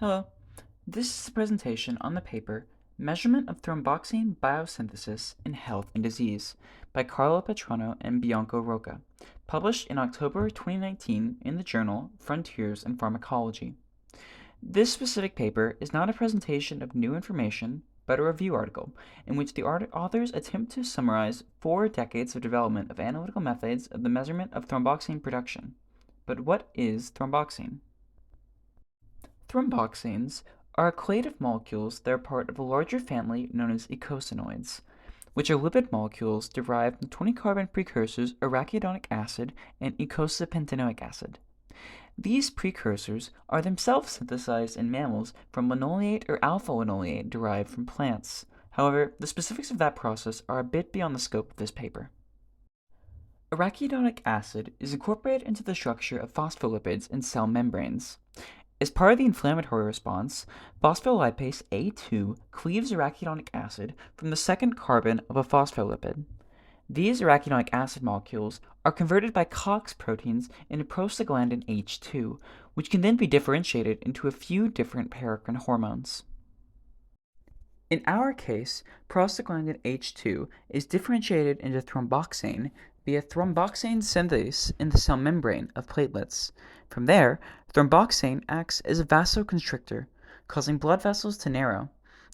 Hello, this is a presentation on the paper Measurement of Thromboxane Biosynthesis in Health and Disease by Carlo Petrano and Bianco Rocca, published in October 2019 in the journal Frontiers in Pharmacology. This specific paper is not a presentation of new information, but a review article in which the authors attempt to summarize 4 decades of development of analytical methods of the measurement of thromboxane production. But what is thromboxane? Thromboxanes are a clade of molecules that are part of a larger family known as eicosanoids, which are lipid molecules derived from 20-carbon precursors arachidonic acid and eicosapentaenoic acid. These precursors are themselves synthesized in mammals from linoleate or alpha-linoleate derived from plants. However, the specifics of that process are a bit beyond the scope of this paper. Arachidonic acid is incorporated into the structure of phospholipids in cell membranes. As part of the inflammatory response, phospholipase A2 cleaves arachidonic acid from the second carbon of a phospholipid. These arachidonic acid molecules are converted by COX proteins into prostaglandin H2, which can then be differentiated into a few different paracrine hormones. In our case, prostaglandin H2 is differentiated into thromboxane via thromboxane synthase in the cell membrane of platelets. From there, thromboxane acts as a vasoconstrictor, causing blood vessels to narrow.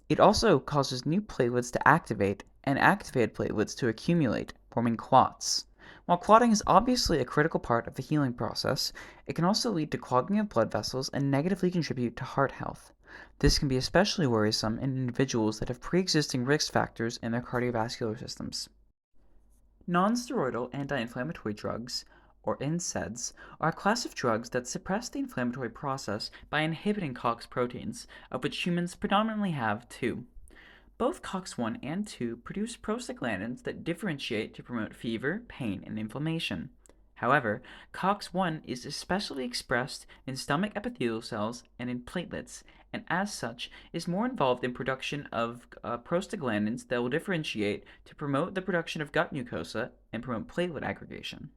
It also causes new platelets to activate and activated platelets to accumulate, forming clots. While clotting is obviously a critical part of the healing process, it can also lead to clogging of blood vessels and negatively contribute to heart health. This can be especially worrisome in individuals that have pre-existing risk factors in their cardiovascular systems. Nonsteroidal anti-inflammatory drugs, or NSAIDs, are a class of drugs that suppress the inflammatory process by inhibiting COX proteins, of which humans predominantly have 2. Both COX-1 and 2 produce prostaglandins that differentiate to promote fever, pain, and inflammation. However, COX-1 is especially expressed in stomach epithelial cells and in platelets, and as such is more involved in production of prostaglandins that will differentiate to promote the production of gut mucosa and promote platelet aggregation.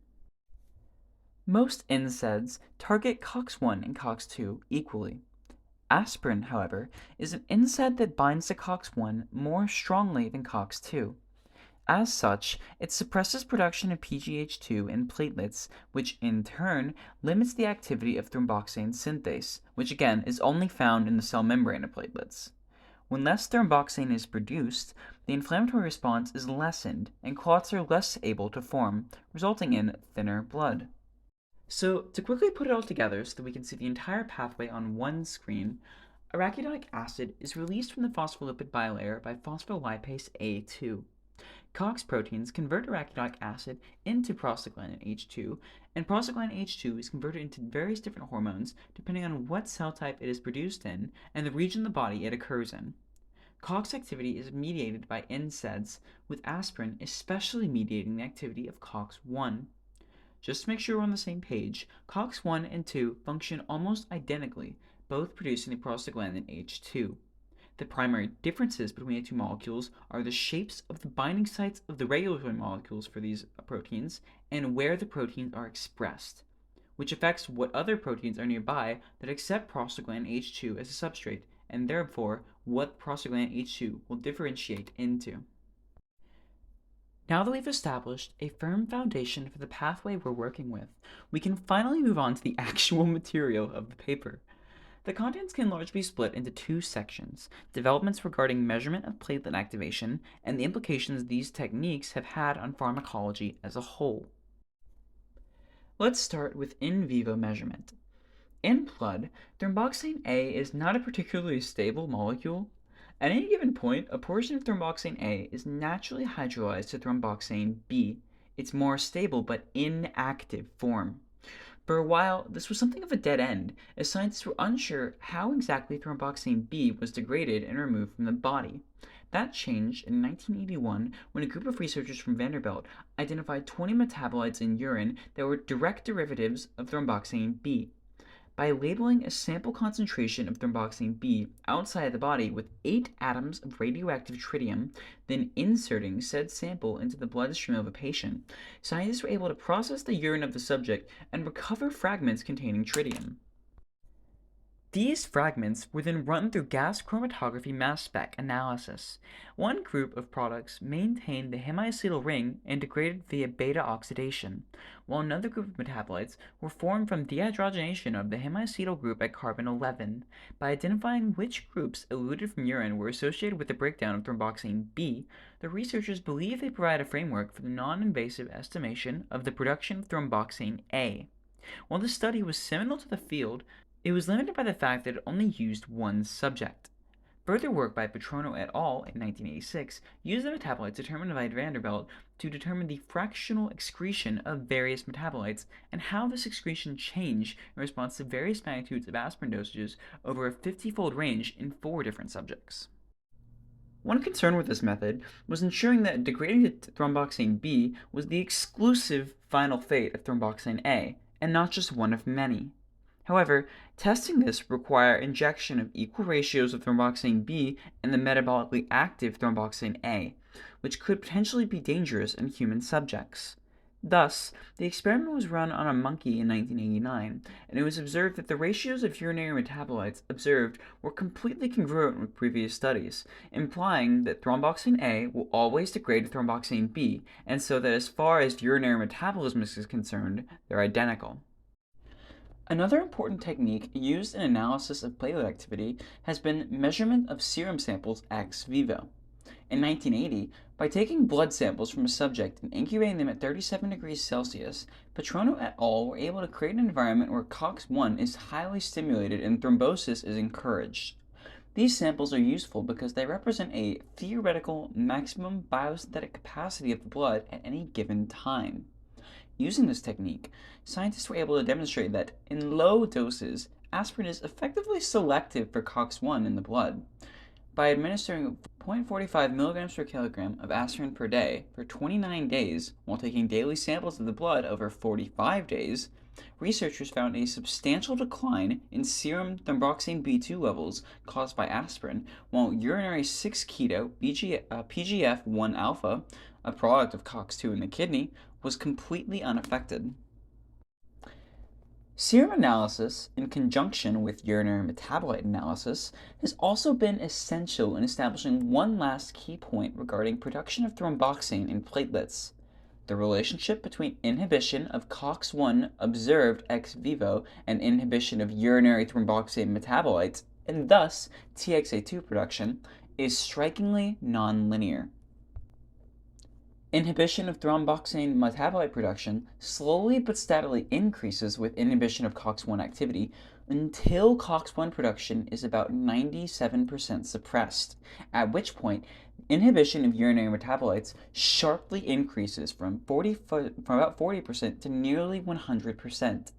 Most NSAIDs target COX-1 and COX-2 equally. Aspirin, however, is an NSAID that binds to COX-1 more strongly than COX-2. As such, it suppresses production of PGH2 in platelets, which in turn limits the activity of thromboxane synthase, which again is only found in the cell membrane of platelets. When less thromboxane is produced, the inflammatory response is lessened and clots are less able to form, resulting in thinner blood. So, to quickly put it all together so that we can see the entire pathway on one screen, arachidonic acid is released from the phospholipid bilayer by phospholipase A2. COX proteins convert arachidonic acid into prostaglandin H2, and prostaglandin H2 is converted into various different hormones depending on what cell type it is produced in and the region of the body it occurs in. COX activity is mediated by NSAIDs, with aspirin especially mediating the activity of COX-1. Just to make sure we're on the same page, COX-1 and 2 function almost identically, both producing the prostaglandin H2. The primary differences between the two molecules are the shapes of the binding sites of the regulatory molecules for these proteins and where the proteins are expressed, which affects what other proteins are nearby that accept prostaglandin H2 as a substrate, and therefore what prostaglandin H2 will differentiate into. Now that we've established a firm foundation for the pathway we're working with, we can finally move on to the actual material of the paper. The contents can largely be split into 2 sections: developments regarding measurement of platelet activation and the implications these techniques have had on pharmacology as a whole. Let's start with in vivo measurement. In blood, thromboxane A is not a particularly stable molecule. At any given point, a portion of thromboxane A is naturally hydrolyzed to thromboxane B, its more stable but inactive form. For a while, this was something of a dead end, as scientists were unsure how exactly thromboxane B was degraded and removed from the body. That changed in 1981 when a group of researchers from Vanderbilt identified 20 metabolites in urine that were direct derivatives of thromboxane B. By labeling a sample concentration of thromboxane B outside the body with 8 atoms of radioactive tritium, then inserting said sample into the bloodstream of a patient, scientists were able to process the urine of the subject and recover fragments containing tritium. These fragments were then run through gas chromatography mass spec analysis. One group of products maintained the hemiacetal ring and degraded via beta oxidation, while another group of metabolites were formed from dehydrogenation of the hemiacetal group at carbon 11. By identifying which groups eluted from urine were associated with the breakdown of thromboxane B, the researchers believe they provide a framework for the non-invasive estimation of the production of thromboxane A. While this study was seminal to the field, it was limited by the fact that it only used one subject. Further work by Petrono et al. In 1986 used the metabolites determined by Vanderbilt to determine the fractional excretion of various metabolites and how this excretion changed in response to various magnitudes of aspirin dosages over a 50-fold range in 4 different subjects. One concern with this method was ensuring that degrading to thromboxane B was the exclusive final fate of thromboxane A, and not just one of many. However, testing this required injection of equal ratios of thromboxane B and the metabolically active thromboxane A, which could potentially be dangerous in human subjects. Thus, the experiment was run on a monkey in 1989, and it was observed that the ratios of urinary metabolites observed were completely congruent with previous studies, implying that thromboxane A will always degrade to thromboxane B, and so that as far as urinary metabolism is concerned, they're identical. Another important technique used in analysis of platelet activity has been measurement of serum samples ex vivo. In 1980, by taking blood samples from a subject and incubating them at 37 degrees Celsius, Petrono et al. Were able to create an environment where COX-1 is highly stimulated and thrombosis is encouraged. These samples are useful because they represent a theoretical maximum biosynthetic capacity of the blood at any given time. Using this technique, scientists were able to demonstrate that in low doses, aspirin is effectively selective for COX-1 in the blood. By administering 0.45 milligrams per kilogram of aspirin per day for 29 days while taking daily samples of the blood over 45 days, researchers found a substantial decline in serum thromboxane B2 levels caused by aspirin, while urinary 6-keto PGF1 alpha, a product of COX-2 in the kidney, was completely unaffected. Serum analysis, in conjunction with urinary metabolite analysis, has also been essential in establishing one last key point regarding production of thromboxane in platelets: the relationship between inhibition of COX-1 observed ex vivo and inhibition of urinary thromboxane metabolites, and thus TXA2 production, is strikingly nonlinear. Inhibition of thromboxane metabolite production slowly but steadily increases with inhibition of COX-1 activity until COX-1 production is about 97% suppressed, at which point inhibition of urinary metabolites sharply increases from about 40% to nearly 100%.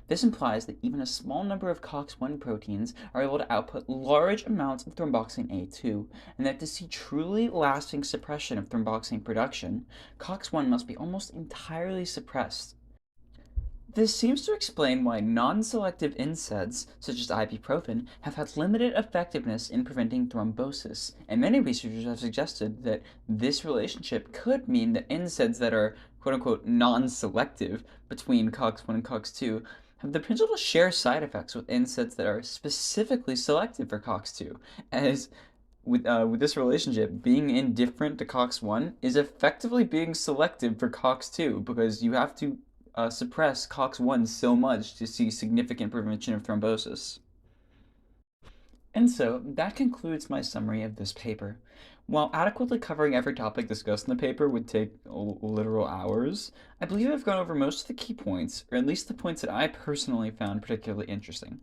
This implies that even a small number of COX-1 proteins are able to output large amounts of thromboxane A2, and that to see truly lasting suppression of thromboxane production, COX-1 must be almost entirely suppressed. This seems to explain why non-selective NSAIDs, such as ibuprofen, have had limited effectiveness in preventing thrombosis, and many researchers have suggested that this relationship could mean that NSAIDs that are quote-unquote non-selective between COX-1 and COX-2 have the potential to share side effects with NSAIDs that are specifically selective for COX-2, as with this relationship, being indifferent to COX-1 is effectively being selective for COX-2, because you have to suppress COX-1 so much to see significant prevention of thrombosis. And so, that concludes my summary of this paper. While adequately covering every topic discussed in the paper would take literal hours, I believe I've gone over most of the key points, or at least the points that I personally found particularly interesting.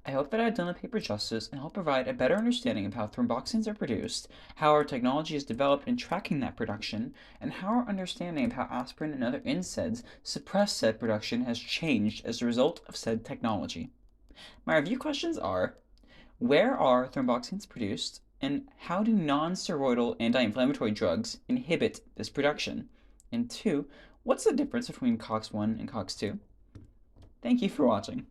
I hope that I've done the paper justice and helped provide a better understanding of how thromboxanes are produced, how our technology is developed in tracking that production, and how our understanding of how aspirin and other NSAIDs suppress said production has changed as a result of said technology. My review questions are: where are thromboxanes produced, and how do non-steroidal anti-inflammatory drugs inhibit this production? And 2, what's the difference between COX-1 and COX-2? Thank you for watching.